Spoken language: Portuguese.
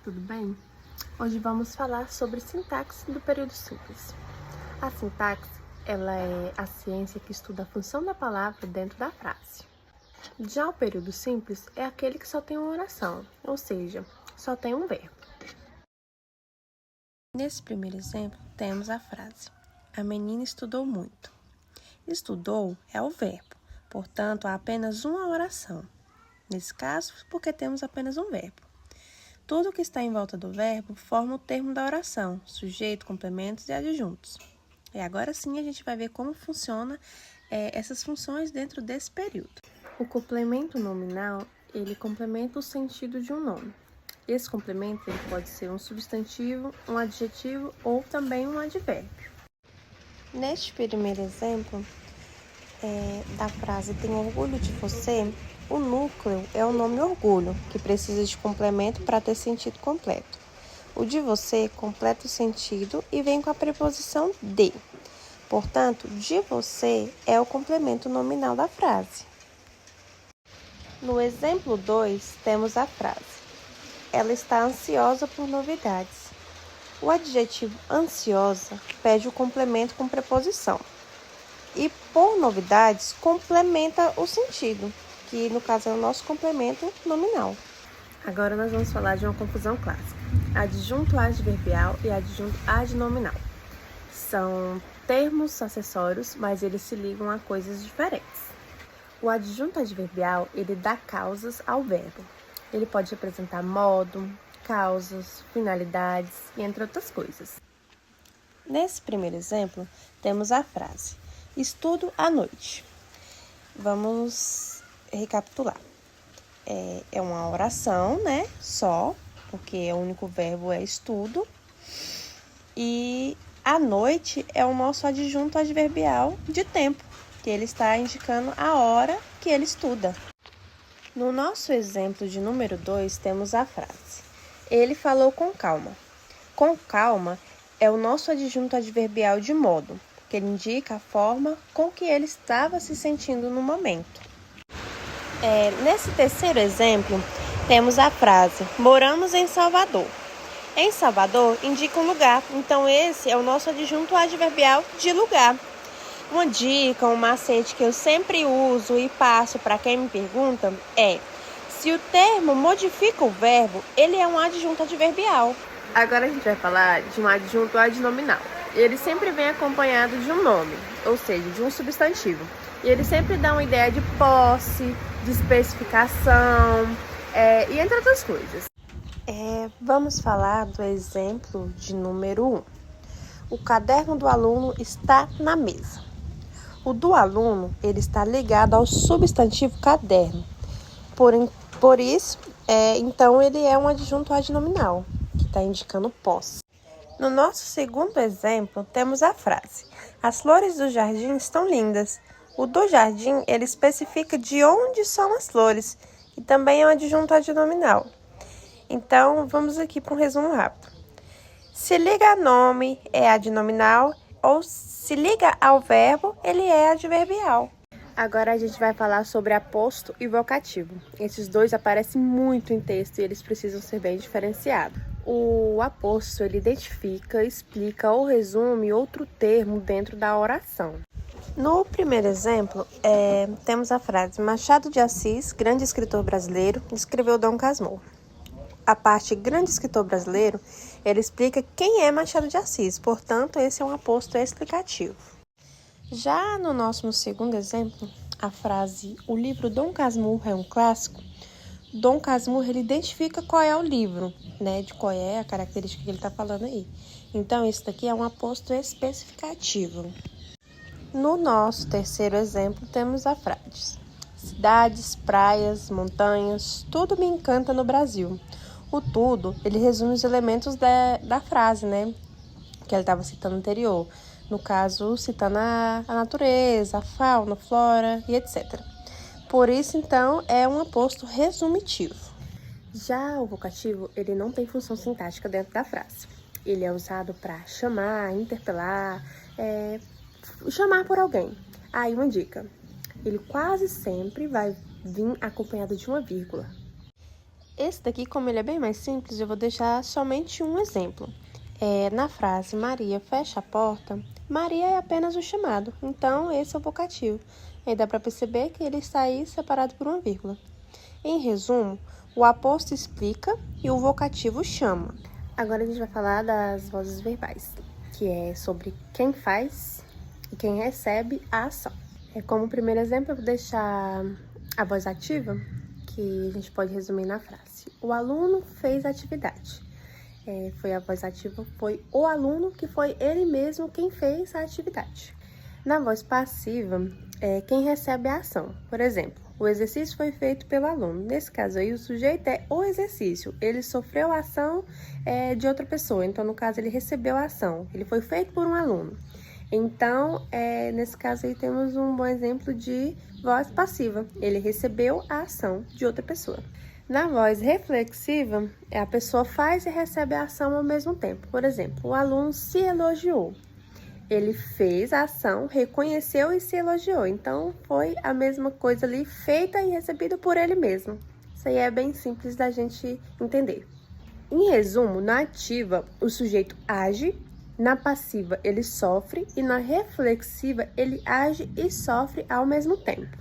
tudo bem? Hoje vamos falar sobre sintaxe do período simples. A sintaxe, ela é a ciência que estuda a função da palavra dentro da frase. Já o período simples é aquele que só tem uma oração, ou seja, só tem um verbo. Nesse primeiro exemplo, temos a frase: a menina estudou muito. Estudou é o verbo, portanto, há apenas uma oração. Nesse caso, porque temos apenas um verbo. Tudo que está em volta do verbo forma o termo da oração, sujeito, complementos e adjuntos. E agora sim a gente vai ver como funciona essas funções dentro desse período. O complemento nominal, ele complementa o sentido de um nome. Esse complemento ele pode ser um substantivo, um adjetivo ou também um advérbio. Neste primeiro exemplo da frase "tenho orgulho de você", o núcleo é o nome orgulho, que precisa de complemento para ter sentido completo. O de você completa o sentido e vem com a preposição de. Portanto, de você é o complemento nominal da frase. No exemplo 2, temos a frase: ela está ansiosa por novidades. O adjetivo ansiosa pede o complemento com preposição. E por novidades, complementa o sentido, que no caso é o nosso complemento nominal. Agora nós vamos falar de uma confusão clássica: adjunto adverbial e adjunto adnominal. São termos acessórios, mas eles se ligam a coisas diferentes. O adjunto adverbial, ele dá causas ao verbo. Ele pode representar modo, causas, finalidades e entre outras coisas. Nesse primeiro exemplo, temos a frase: estudo à noite. Vamos recapitular. É uma oração, né? Só, porque o único verbo é estudo. E à noite é o nosso adjunto adverbial de tempo, que ele está indicando a hora que ele estuda. No nosso exemplo de número 2, temos a frase: ele falou com calma. Com calma é o nosso adjunto adverbial de modo, que ele indica a forma com que ele estava se sentindo no momento. Nesse terceiro exemplo, temos a frase: moramos em Salvador. Em Salvador indica um lugar, então esse é o nosso adjunto adverbial de lugar. Uma dica, um macete que eu sempre uso e passo para quem me pergunta é: se o termo modifica o verbo, ele é um adjunto adverbial. Agora a gente vai falar de um adjunto adnominal. Ele sempre vem acompanhado de um nome, ou seja, de um substantivo. E ele sempre dá uma ideia de posse, de especificação, e entre outras coisas. Vamos falar do exemplo de número 1. O caderno do aluno está na mesa. O do aluno, ele está ligado ao substantivo caderno. Por isso, então ele é um adjunto adnominal, que está indicando posse. No nosso segundo exemplo, temos a frase: as flores do jardim estão lindas. O do jardim, ele especifica de onde são as flores, e também é um adjunto adnominal. Então, vamos aqui para um resumo rápido. Se liga a nome, é adnominal, ou se liga ao verbo, ele é adverbial. Agora a gente vai falar sobre aposto e vocativo. Esses dois aparecem muito em texto e eles precisam ser bem diferenciados. O aposto, ele identifica, explica ou resume outro termo dentro da oração. No primeiro exemplo, temos a frase: Machado de Assis, grande escritor brasileiro, escreveu Dom Casmurro. A parte grande escritor brasileiro, ele explica quem é Machado de Assis, portanto, esse é um aposto explicativo. Já no nosso segundo exemplo, a frase "o livro Dom Casmurro é um clássico", Dom Casmurro, ele identifica qual é o livro, né, de qual é a característica que ele está falando aí. Então, isso daqui é um aposto especificativo. No nosso terceiro exemplo, temos a frase: cidades, praias, montanhas, tudo me encanta no Brasil. O tudo, ele resume os elementos da frase, né, que ele estava citando anterior. No caso, citando a natureza, a fauna, a flora e etc. Por isso, então, é um aposto resumitivo. Já o vocativo, ele não tem função sintática dentro da frase. Ele é usado para chamar, interpelar, chamar por alguém. Aí uma dica: ele quase sempre vai vir acompanhado de uma vírgula. Esse daqui, como ele é bem mais simples, eu vou deixar somente um exemplo. Na frase Maria fecha a porta, Maria é apenas o chamado, então esse é o vocativo. Aí dá para perceber que ele está aí separado por uma vírgula. Em resumo, o aposto explica e o vocativo chama. Agora a gente vai falar das vozes verbais, que é sobre quem faz e quem recebe a ação. Como primeiro exemplo, eu vou deixar a voz ativa, que a gente pode resumir na frase. O aluno fez a atividade. Foi a voz ativa, foi o aluno, que foi ele mesmo quem fez a atividade. Na voz passiva, quem recebe a ação. Por exemplo, o exercício foi feito pelo aluno. Nesse caso aí, o sujeito é o exercício. Ele sofreu a ação de outra pessoa. Então, no caso, ele recebeu a ação. Ele foi feito por um aluno. Então, nesse caso aí, temos um bom exemplo de voz passiva. Ele recebeu a ação de outra pessoa. Na voz reflexiva, a pessoa faz e recebe a ação ao mesmo tempo. Por exemplo, o aluno se elogiou. Ele fez a ação, reconheceu e se elogiou. Então, foi a mesma coisa ali, feita e recebida por ele mesmo. Isso aí é bem simples da gente entender. Em resumo, na ativa, o sujeito age, na passiva, ele sofre e na reflexiva, ele age e sofre ao mesmo tempo.